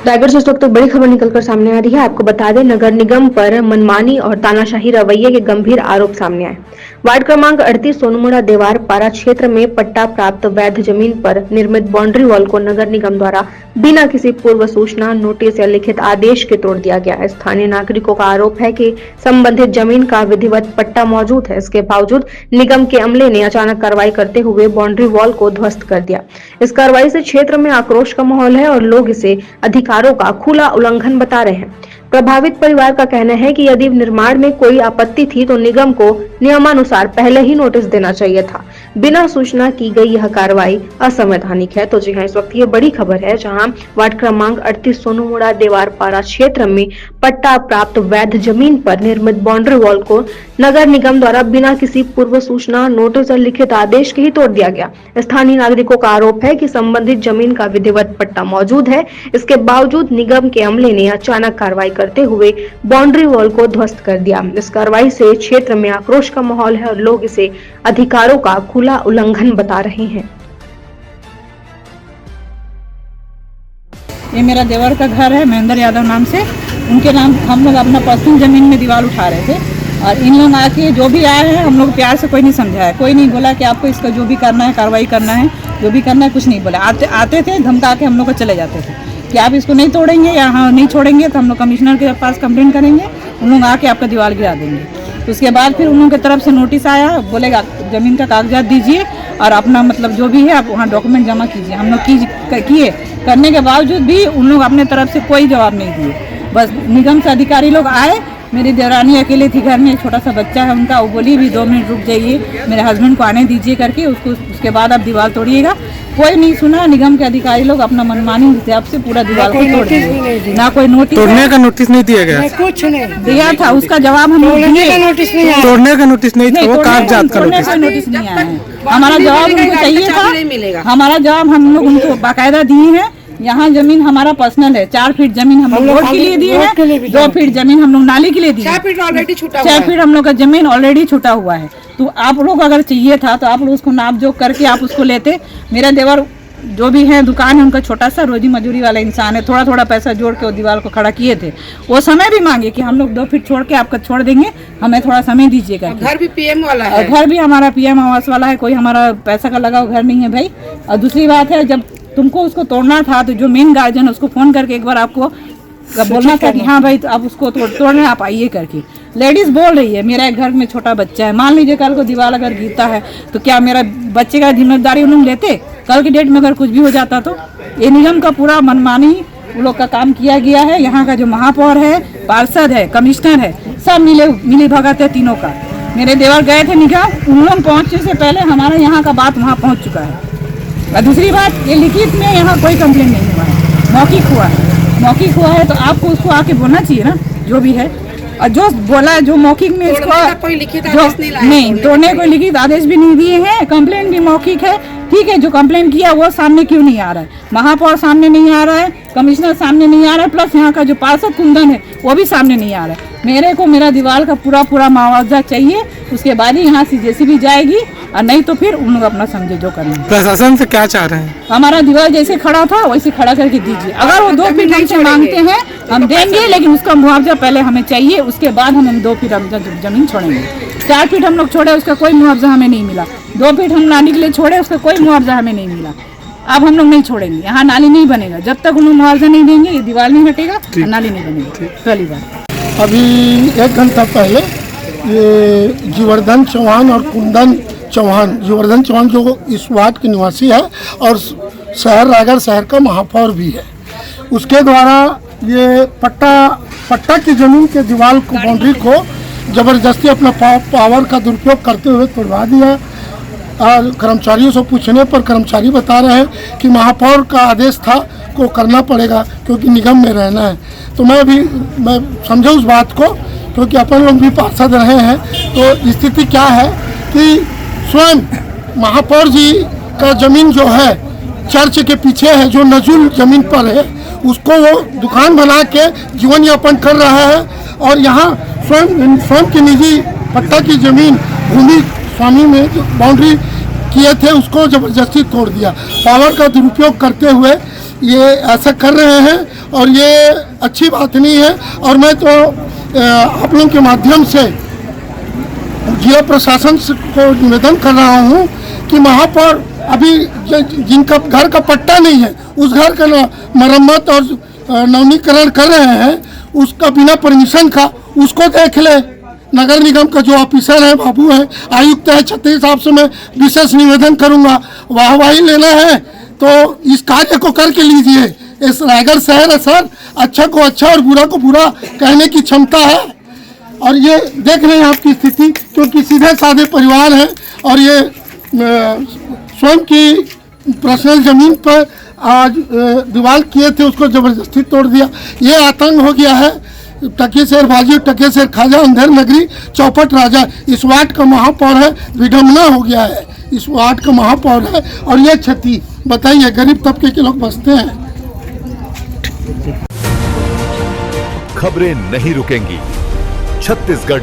रायगढ़ से इस वक्त बड़ी खबर निकलकर सामने आ रही है। आपको बता दें, नगर निगम पर मनमानी और तानाशाही रवैये के गंभीर आरोप सामने आए। वार्ड क्रमांक 38 सोनमुड़ा देवार पारा क्षेत्र में पट्टा प्राप्त वैध जमीन पर निर्मित बाउंड्री वॉल को नगर निगम द्वारा बिना किसी पूर्व सूचना, नोटिस या लिखित आदेश के तोड़ दिया गया है। स्थानीय नागरिकों का आरोप है कि संबंधित जमीन का विधिवत पट्टा मौजूद है। इसके बावजूद निगम के अमले ने अचानक कार्रवाई करते हुए बाउंड्री वॉल को ध्वस्त कर दिया। इस कार्रवाई से क्षेत्र में आक्रोश का माहौल है और लोग इसे अधिकारों का खुला उल्लंघन बता रहे हैं। प्रभावित परिवार का कहना है कि यदि निर्माण में कोई आपत्ति थी तो निगम को नियमानुसार पहले ही नोटिस देना चाहिए था। बिना सूचना की गई यह कार्रवाई असंवैधानिक है। तो जी हां, इस वक्त ये बड़ी खबर है, जहां वार्ड क्रमांक 38 सोनमुड़ा देवार पारा क्षेत्र में पट्टा प्राप्त वैध जमीन पर निर्मित बाउंड्री वॉल को नगर निगम द्वारा बिना किसी पूर्व सूचना, नोटिस और लिखित आदेश के ही तोड़ दिया गया। स्थानीय नागरिकों का आरोप है कि संबंधित जमीन का विधिवत पट्टा मौजूद है। इसके बावजूद निगम के अमले ने अचानक कार्रवाई करते हुए बाउंड्री वॉल को ध्वस्त कर दिया। इस कार्रवाई से क्षेत्र में आक्रोश का माहौल है और लोग इसे अधिकारों का खुला उल्लंघन बता रहे हैं। ये मेरा देवर का घर है, महेंद्र यादव नाम से। उनके नाम हम लोग अपना पर्सनल जमीन में दीवार उठा रहे थे और इन लोग आके जो भी आए हैं, हम लोग प्यार से कोई नहीं समझाया, कोई नहीं बोला कि आपको इसका जो भी करना है कार्रवाई करना है, जो भी करना है, कुछ नहीं बोला। आते थे, धमका के हम लोग को चले जाते थे कि आप इसको नहीं तोड़ेंगे या हाँ नहीं छोड़ेंगे तो हम लोग कमिश्नर के पास कंप्लेंट करेंगे, उन लोग आके आपका दीवार गिरा देंगे। तो उसके बाद फिर उन लोगों की तरफ से नोटिस आया, बोलेगा ज़मीन का कागजात दीजिए और अपना मतलब जो भी है आप वहाँ डॉक्यूमेंट जमा कीजिए। हम लोग किए, करने के बावजूद भी उन लोग अपने तरफ से कोई जवाब नहीं दिए। बस निगम से अधिकारी लोग आए, मेरी देवरानी अकेले थी घर में, एक छोटा सा बच्चा है उनका, वो बोली भी 2 मिनट रुक जाइए, मेरे हस्बैंड को आने दीजिए करके, उसके बाद आप दीवार तोड़िएगा। कोई नहीं सुना। निगम के अधिकारी लोग अपना मनमानी हिसाब से पूरा दीवार को तोड़ दिए। ना कोई नोटिस, तोड़ने का नोटिस नहीं दिया गया, कुछ नहीं दिया था। उसका जवाब हम लोग दिए, तोड़ने का नोटिस नहीं था, वो कागजात का नोटिस नहीं आया है। हमारा जवाब उनको चाहिए था, हमारा जवाब हम लोग उनको बाकायदा दिए हैं। यहाँ जमीन हमारा पर्सनल है, 4 फीट जमीन हम लोग रोड के लिए दिए हैं, 2 फीट जमीन हम लोग नाली के लिए दिए, 6 फीट ऑलरेडी छूटा, 6 फीट हम लोग का जमीन ऑलरेडी छूटा हुआ है। तो आप लोग अगर चाहिए था तो आप लोग उसको नाप जोख करके आप उसको लेते। मेरा देवर जो भी है, दुकान है उनका, छोटा सा रोजी मजदूरी वाला इंसान है, थोड़ा थोड़ा पैसा जोड़ के वो दीवार को खड़ा किए थे। वो समय भी मांगे कि हम लोग 2 फीट छोड़ के आपका छोड़ देंगे, हमें थोड़ा समय दीजिएगा। घर भी पीएम वाला है, घर भी हमारा पीएम आवास वाला है, कोई हमारा पैसा का लगा घर नहीं है भाई। और दूसरी बात है, जब तुमको उसको तोड़ना था तो जो मेन गार्जियन है उसको फोन करके एक बार आपको बोलना था कि हाँ भाई तो आप उसको तोड़ने आप आइए करके। लेडीज बोल रही है मेरा एक घर में छोटा बच्चा है, मान लीजिए कल को दीवार अगर गिरता है तो क्या मेरा बच्चे का जिम्मेदारी उन लोग लेते? कल की डेट में अगर कुछ भी हो जाता तो? ये निगम का पूरा मनमानी उन लोग का काम किया गया है। यहाँ का जो महापौर है, पार्षद है, कमिश्नर है, सब मिली भगत है तीनों का। मेरे देवर गए थे निगम, उन लोग पहुँचने से पहले हमारा यहाँ का बात वहाँ पहुँच चुका है। और दूसरी बात, ये लिखित में यहाँ कोई कंप्लेंट नहीं हुआ है, मौखिक हुआ है तो आपको उसको आके बोलना चाहिए ना जो भी है। और जो बोला है, जो मौखिक में इसको कोई लिखित आदेश नहीं, तोड़ने कोई लिखित आदेश भी नहीं दिए हैं, कंप्लेंट भी मौखिक है। ठीक है, जो कंप्लेंट किया वो सामने क्यों नहीं आ रहा है? महापौर सामने नहीं आ रहा है, कमिश्नर सामने नहीं आ रहा है, प्लस यहाँ का जो पार्षद कुंदन है वो भी सामने नहीं आ रहा है। मेरे को मेरा दीवार का पूरा मुआवजा चाहिए, उसके बाद ही यहाँ से जेसीबी जाएगी, और नहीं तो फिर उन लोग अपना समझे जो करना है। प्रशासन से क्या चाह रहे हैं? हमारा दीवार जैसे खड़ा था वैसे खड़ा करके दीजिए। अगर वो 2 फीट हमसे मांगते हैं हम देंगे, लेकिन उसका मुआवजा पहले हमें चाहिए, उसके बाद हम 2 फीट जमीन छोड़ेंगे। 4 फीट हम लोग छोड़े, उसका कोई मुआवजा हमें नहीं मिला। 2 फीट हम नाली के लिए छोड़े, उसका कोई मुआवजा हमें नहीं मिला। अब हम लोग नहीं छोड़ेंगे, यहाँ नाली नहीं बनेगा जब तक उन लोग मुआवजा नहीं देंगे, ये दीवार नहीं हटेगा, नाली नहीं बनेगी। पहली बात, अभी 1 घंटा पहले ये जीवर्धन चौहान और कुंदन चौहान, जीवर्धन चौहान जो इस वार्ड के निवासी है और शहर रायगढ़ शहर का महापौर भी है, उसके द्वारा ये पट्टा की जमीन के दीवार को, बाउंड्री को जबरदस्ती अपना पावर का दुरुपयोग करते हुए तोड़वा दिया। और कर्मचारियों से पूछने पर कर्मचारी बता रहे हैं कि महापौर का आदेश था को करना पड़ेगा क्योंकि निगम में रहना है। तो मैं समझा उस बात को, क्योंकि अपन लोग भी पार्षद रहे हैं। तो स्थिति क्या है कि स्वयं महापौर जी का जमीन जो है चर्च के पीछे है, जो नजुल जमीन पर है, उसको वो दुकान बना के जीवन यापन कर रहा है। और यहाँ स्वयं की निजी पट्टा की जमीन भूमि स्वामी में बाउंड्री किए थे उसको जबरदस्ती तोड़ दिया। पावर का दुरुपयोग करते हुए ये ऐसा कर रहे हैं और ये अच्छी बात नहीं है। और मैं तो आप लोगों के माध्यम से जिला प्रशासन को निवेदन कर रहा हूँ कि महापौर अभी जिनका घर का पट्टा नहीं है उस घर का मरम्मत और नवीनीकरण कर रहे हैं, उसका बिना परमिशन का उसको देख ले। नगर निगम का जो ऑफिसर है, बाबू है, आयुक्त है, छत्तीस साहब से मैं विशेष निवेदन करूंगा, वाहवाही लेना है तो इस कार्य को करके लीजिए। इस रायगढ़ शहर है सर, अच्छा को अच्छा और बुरा को बुरा कहने की क्षमता है। और ये देख रहे हैं आपकी स्थिति, क्योंकि सीधे साधे परिवार हैं और ये स्वयं की पर्सनल जमीन पर आज दीवार किए थे, उसको जबरदस्ती तोड़ दिया। ये आतंक हो गया है। टकेसर बाजी, टकेसर खाजा, अंधेर नगरी, चौपट राजा इस वार्ड का महापौर है। विडम्बना हो गया है, इस वार्ड का महापौर है। और ये क्षति बताइए, गरीब तबके के लोग बसते हैं। खबरें नहीं रुकेंगी। छत्तीसगढ़